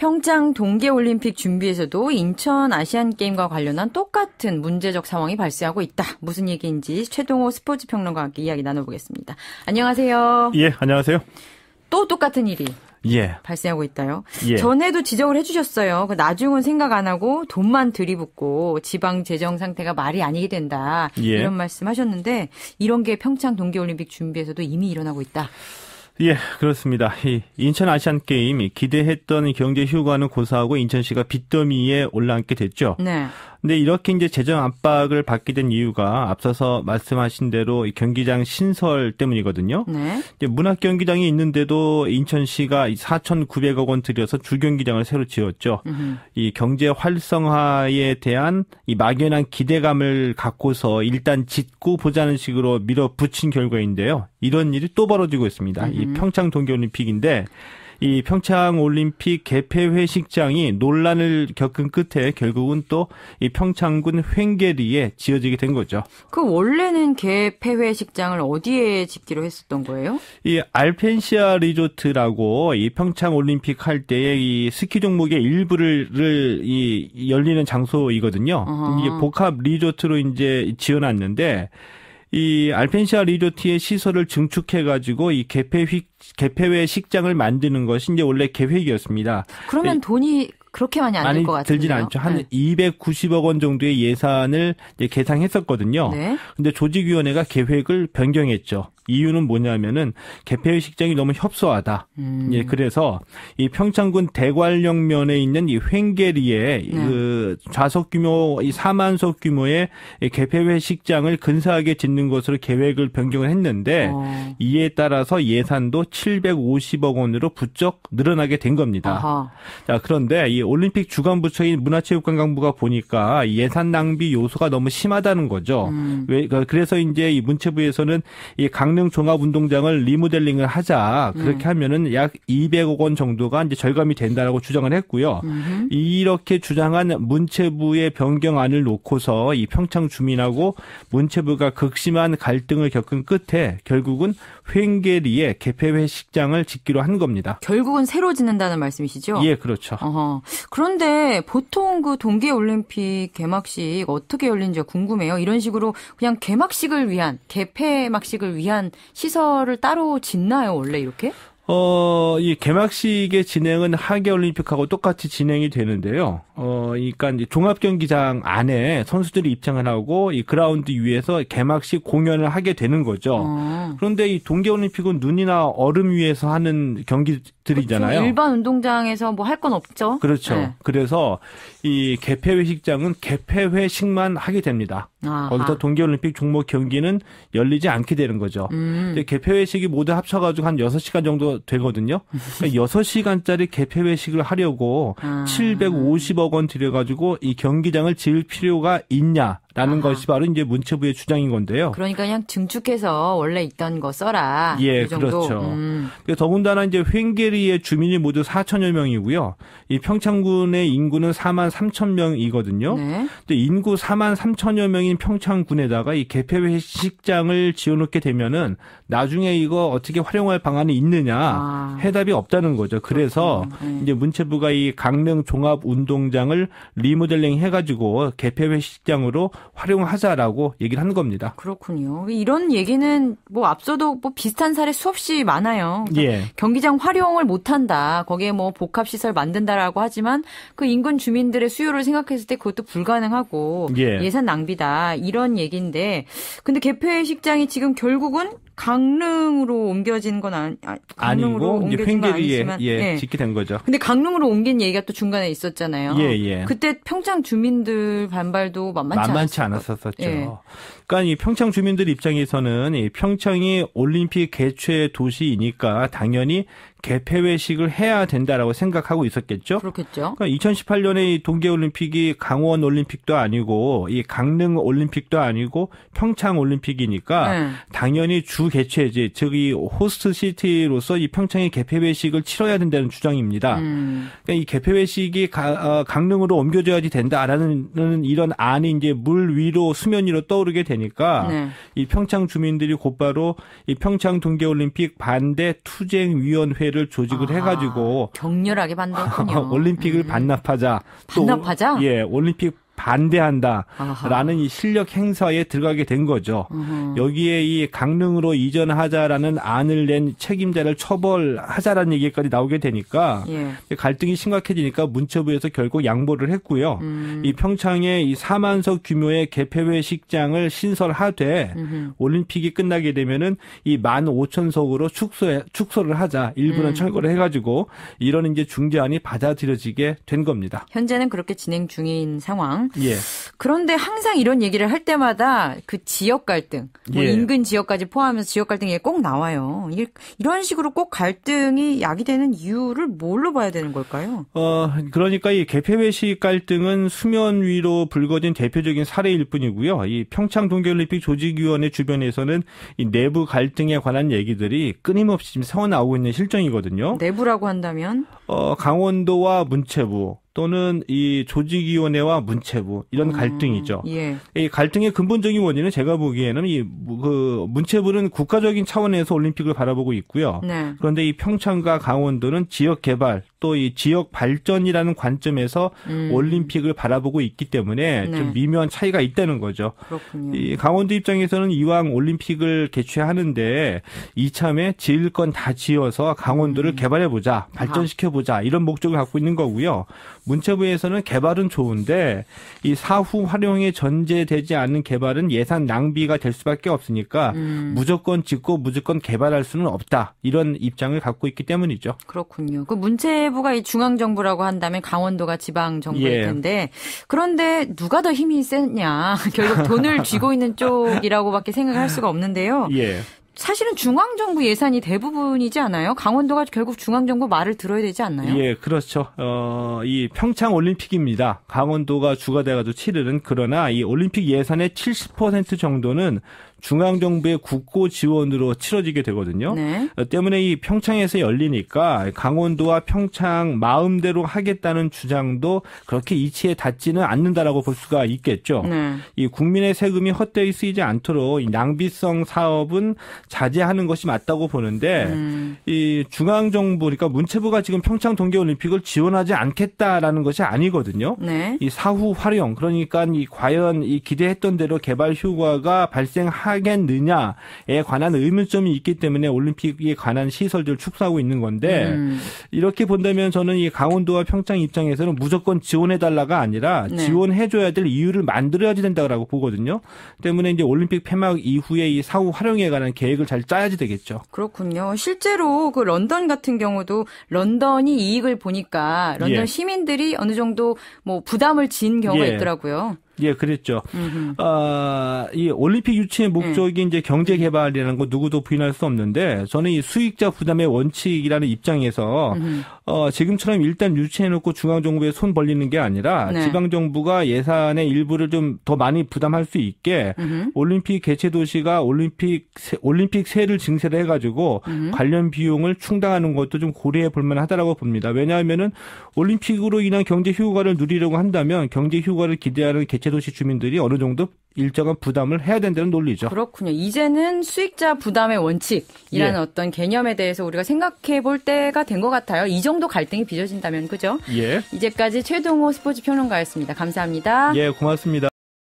평창 동계올림픽 준비에서도 인천 아시안게임과 관련한 똑같은 문제적 상황이 발생하고 있다. 무슨 얘기인지 최동호 스포츠평론가와 함께 이야기 나눠보겠습니다. 안녕하세요. 예, 안녕하세요. 또 똑같은 일이 발생하고 있다요. 전에도 지적을 해주셨어요. 나중은 생각 안 하고 돈만 들이붓고 지방 재정 상태가 말이 아니게 된다. 이런 말씀하셨는데 이런 게 평창 동계올림픽 준비에서도 이미 일어나고 있다. 예, 그렇습니다. 인천 아시안게임 기대했던 경제 효과는 고사하고 인천시가 빚더미에 올라앉게 됐죠. 네. 근데 이렇게 이제 재정 압박을 받게 된 이유가 앞서서 말씀하신 대로 경기장 신설 때문이거든요. 네. 이제 문학 경기장이 있는데도 인천시가 4,900억 원 들여서 주경기장을 새로 지었죠. 이 경제 활성화에 대한 이 막연한 기대감을 갖고서 일단 짓고 보자는 식으로 밀어붙인 결과인데요. 이런 일이 또 벌어지고 있습니다. 이 평창 동계올림픽인데 이 평창올림픽 개폐회식장이 논란을 겪은 끝에 결국은 또 이 평창군 횡계리에 지어지게 된 거죠. 그 원래는 개폐회식장을 어디에 짓기로 했었던 거예요? 이 알펜시아 리조트라고 이 평창올림픽 할 때에 이 스키 종목의 일부를 이 열리는 장소이거든요. 이게 복합 리조트로 이제 지어놨는데 이 알펜시아 리조트의 시설을 증축해가지고 이 개폐회 식장을 만드는 것이 이제 원래 계획이었습니다. 그러면 돈이 그렇게 많이 안 들 것 같은데요. 들진 않죠. 한 290억 원 정도의 예산을 계상했었거든요. 네. 근데 조직위원회가 계획을 변경했죠. 이유는 뭐냐면은 개폐회 식장이 너무 협소하다. 예, 그래서 이 평창군 대관령면에 있는 이 횡계리에 그 좌석 규모 이 4만석 규모의 개폐회 식장을 근사하게 짓는 것으로 계획을 변경을 했는데 이에 따라서 예산도 750억 원으로 부쩍 늘어나게 된 겁니다. 자, 그런데 이 올림픽 주관부처인 문화체육관광부가 보니까 예산 낭비 요소가 너무 심하다는 거죠. 그래서 이제 이 문체부에서는 이 강릉 종합운동장을 리모델링을 하자. 그렇게 하면은 약 200억 원 정도가 이제 절감이 된다라고 주장을 했고요. 이렇게 주장한 문체부의 변경안을 놓고서 이 평창 주민하고 문체부가 극심한 갈등을 겪은 끝에 결국은 횡계리에 개폐회 식장을 짓기로 한 겁니다. 결국은 새로 짓는다는 말씀이시죠? 예, 그렇죠. 그런데 보통 그 동계올림픽 개막식 어떻게 열리는지가 궁금해요. 이런 식으로 그냥 개막식을 위한, 개폐막식을 위한 시설을 따로 짓나요, 원래 이렇게? 이 개막식의 진행은 하계올림픽하고 똑같이 진행이 되는데요. 그러니까 이제 종합경기장 안에 선수들이 입장을 하고 이 그라운드 위에서 개막식 공연을 하게 되는 거죠. 그런데 이 동계올림픽은 눈이나 얼음 위에서 하는 경기들이잖아요. 그렇죠. 일반 운동장에서 뭐 할 건 없죠. 그렇죠. 네. 그래서 이 개폐회식장은 개폐회식만 하게 됩니다. 거기서 동계올림픽 종목 경기는 열리지 않게 되는 거죠. 근데 개폐회식이 모두 합쳐가지고 한 6시간 정도 되거든요. 그러니까 6시간짜리 개폐회식을 하려고 750억 원 들여가지고 이 경기장을 지을 필요가 있냐라는 것이 바로 이제 문체부의 주장인 건데요. 그러니까 그냥 증축해서 원래 있던 거 써라. 예, 그렇죠. 더군다나 이제 횡계리의 주민이 모두 4천여 명이고요. 이 평창군의 인구는 4만 3천 명이거든요. 네. 근데 인구 4만 3천여 명인 평창군에다가 이 개폐회식장을 지어놓게 되면은 나중에 이거 어떻게 활용할 방안이 있느냐 해답이 없다는 거죠. 그래서 이제 문체부가 이 강릉 종합운동장을 리모델링 해가지고 개폐회식장으로 활용하자라고 얘기를 하는 겁니다. 그렇군요. 이런 얘기는 뭐 앞서도 뭐 비슷한 사례 수없이 많아요. 예. 경기장 활용을 못한다. 거기에 뭐 복합시설 만든다라고 하지만 그 인근 주민들의 수요를 생각했을 때 그것도 불가능하고 예산 낭비다. 이런 얘기인데 근데 개폐식장이 지금 결국은 강릉으로 옮겨진 건 강릉으로 아니고 이제 횡계리에 짓게 된 거죠. 근데 강릉으로 옮긴 얘기가 또 중간에 있었잖아요. 그때 평창 주민들 반발도 만만치 않았었죠. 그러니까 이 평창 주민들 입장에서는 이 평창이 올림픽 개최 도시이니까 당연히 개폐회식을 해야 된다라고 생각하고 있었겠죠. 그렇겠죠. 그러니까 2018년에 이 동계올림픽이 강원 올림픽도 아니고 이 강릉 올림픽도 아니고 평창 올림픽이니까 당연히 주 개최지, 즉 이 호스트 시티로서 이 평창의 개폐회식을 치러야 된다는 주장입니다. 그러니까 이 개폐회식이 강릉으로 옮겨져야지 된다라는 이런 안이 이제 물 위로 수면 위로 떠오르게 되니까 이 평창 주민들이 곧바로 이 평창 동계올림픽 반대 투쟁위원회를 기구대회를 조직을 해가지고 격렬하게 반대했군요. 올림픽을 반납하자. 반납하자? 또, 예, 올림픽 반대한다라는 이 실력 행사에 들어가게 된 거죠. 여기에 이 강릉으로 이전하자라는 안을 낸 책임자를 처벌하자라는 얘기까지 나오게 되니까 갈등이 심각해지니까 문체부에서 결국 양보를 했고요. 이 평창에 이 4만석 규모의 개폐회식장을 신설하되 올림픽이 끝나게 되면은 이 15,000석으로 축소를 하자. 일부는 철거를 해가지고 이런 이제 중재안이 받아들여지게 된 겁니다. 현재는 그렇게 진행 중인 상황. 예. 그런데 항상 이런 얘기를 할 때마다 그 지역 갈등, 뭐 인근 지역까지 포함해서 지역 갈등이 꼭 나와요. 이런 식으로 꼭 갈등이 야기되는 이유를 뭘로 봐야 되는 걸까요? 그러니까 이 개폐회식 갈등은 수면 위로 불거진 대표적인 사례일 뿐이고요. 이 평창 동계올림픽 조직위원회 주변에서는 이 내부 갈등에 관한 얘기들이 끊임없이 지금 새어나오고 있는 실정이거든요. 내부라고 한다면? 강원도와 문체부. 또는 이 조직위원회와 문체부 이런 갈등이죠. 예. 이 갈등의 근본적인 원인은 제가 보기에는 그 문체부는 국가적인 차원에서 올림픽을 바라보고 있고요. 네. 그런데 이 평창과 강원도는 지역 개발 또 이 지역 발전이라는 관점에서 올림픽을 바라보고 있기 때문에 좀 미묘한 차이가 있다는 거죠. 그렇군요. 이 강원도 입장에서는 이왕 올림픽을 개최하는데 이참에 지을 건 다 지어서 강원도를 개발해보자, 발전시켜보자 이런 목적을 갖고 있는 거고요. 문체부에서는 개발은 좋은데 이 사후 활용에 전제되지 않는 개발은 예산 낭비가 될 수밖에 없으니까 무조건 짓고 무조건 개발할 수는 없다. 이런 입장을 갖고 있기 때문이죠. 그렇군요. 그 문체부가 이 중앙정부라고 한다면 강원도가 지방정부일 텐데 그런데 누가 더 힘이 세냐. 결국 돈을 쥐고 있는 쪽이라고밖에 생각할 수가 없는데요. 예. 사실은 중앙정부 예산이 대부분이지 않아요? 강원도가 결국 중앙정부 말을 들어야 되지 않나요? 예, 그렇죠. 이 평창 올림픽입니다. 강원도가 주가 돼가지고 치르는 그러나 이 올림픽 예산의 70% 정도는 중앙정부의 국고 지원으로 치러지게 되거든요. 네. 때문에 이 평창에서 열리니까 강원도와 평창 마음대로 하겠다는 주장도 그렇게 이치에 닿지는 않는다라고 볼 수가 있겠죠. 네. 이 국민의 세금이 헛되이 쓰이지 않도록 이 낭비성 사업은 자제하는 것이 맞다고 보는데 이 중앙정부 그러니까 문체부가 지금 평창 동계올림픽을 지원하지 않겠다라는 것이 아니거든요. 네. 이 사후 활용 그러니까 이 과연 이 기대했던 대로 개발 효과가 하겠느냐에 관한 의문점이 있기 때문에 올림픽에 관한 시설들을 축소하고 있는 건데 이렇게 본다면 저는 이 강원도와 평창 입장에서는 무조건 지원해달라가 아니라 지원해줘야 될 이유를 만들어야지 된다고 보거든요. 때문에 이제 올림픽 폐막 이후에 이 사후 활용에 관한 계획을 잘 짜야지 되겠죠. 그렇군요. 실제로 그 런던 같은 경우도 런던이 이익을 보니까 런던 시민들이 어느 정도 뭐 부담을 진 경우가 있더라고요. 예, 그랬죠. 이 올림픽 유치의 목적이 이제 경제 개발이라는 거 누구도 부인할 수 없는데 저는 이 수익자 부담의 원칙이라는 입장에서 지금처럼 일단 유치해놓고 중앙정부에 손 벌리는 게 아니라 지방정부가 예산의 일부를 좀 더 많이 부담할 수 있게 올림픽 개최 도시가 올림픽 세를 증세를 해가지고 관련 비용을 충당하는 것도 좀 고려해 볼 만하다라고 봅니다. 왜냐하면은 올림픽으로 인한 경제 효과를 누리려고 한다면 경제 효과를 기대하는 개최도시 주민들이 어느 정도 일정한 부담을 해야 된다는 논리죠. 그렇군요. 이제는 수익자 부담의 원칙이라는 어떤 개념에 대해서 우리가 생각해 볼 때가 된 것 같아요. 이 정도 갈등이 빚어진다면 그죠? 예. 이제까지 최동호 스포츠 평론가였습니다. 감사합니다. 예, 고맙습니다.